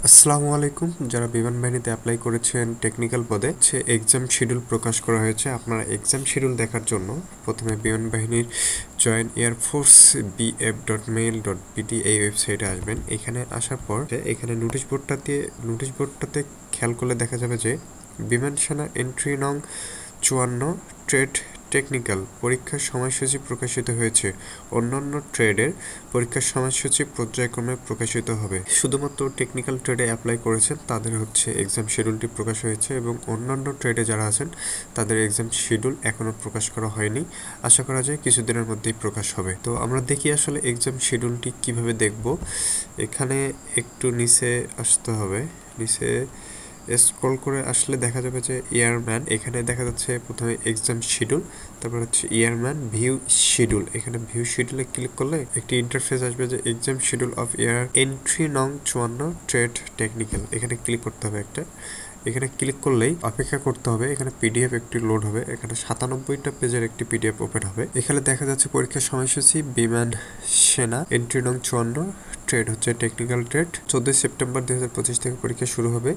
আসসালামু আলাইকুম। যারা বিমান বাহিনীতে অ্যাপ্লাই করেছেন টেকনিক্যাল পদে এক্সাম শিডিউল প্রকাশ করা হয়েছে। আপনারা এক্সাম শিডিউল দেখার জন্য প্রথমে বিমান বাহিনীর জয়েন এয়ারফোর্স bf.mail.pt এই ওয়েবসাইটে আসবেন। এখানে আসার পর এখানে নোটিশ বোর্ডটাতে খেয়াল করলে দেখা যাবে যে বিমান সেনা এন্ট্রি নং 54 ট্রেড টেকনিক্যাল পরীক্ষার সময়সূচি প্রকাশিত হয়েছে। অন্যান্য ট্রেডের পরীক্ষার সময়সূচি পর্যায়ক্রমে প্রকাশিত হবে। শুধুমাত্র টেকনিক্যাল ট্রেডে অ্যাপ্লাই করেছেন তাদের এক্সাম শিডিউলটি প্রকাশ হয়েছে এবং অন্যান্য ট্রেডে যারা আছেন তাদের এক্সাম শিডিউল এখনও প্রকাশ করা হয়নি। আশা করা যায় কিছুদিনের মধ্যেই প্রকাশ হবে। তো আমরা দেখি আসলে এক্সাম শিডিউলটি কিভাবে দেখব। এখানে একটু নিচে আসতে হবে। নিচে স্ক্রল করে আসলে দেখা যাবে যে এয়ারম্যান, এখানে দেখা যাচ্ছে প্রথমে এক্সাম শিডিউল, তারপর হচ্ছে এয়ারম্যান ভিউ শিডিউল। এখানে ভিউ শিডিউলে ক্লিক করলে একটি ইন্টারফেস আসবে যে exam schedule of air entry নং 54 ট্রেড টেকনিক্যাল। এখানে ক্লিক করতে হবে একটা। এখানে ক্লিক করলেই অপেক্ষা করতে হবে। এখানে পিডিএফ একটি লোড হবে। এখানে 97টা পেজের একটি পিডিএফ ওপেন হবে। এখানে দেখা যাচ্ছে পরীক্ষার সময়সূচি বিমান সেনা এন্ট্রি নং 54 ট্রেড হচ্ছে টেকনিক্যাল ট্রেড। 14 সেপ্টেম্বর 2025 থেকে পরীক্ষা শুরু হবে।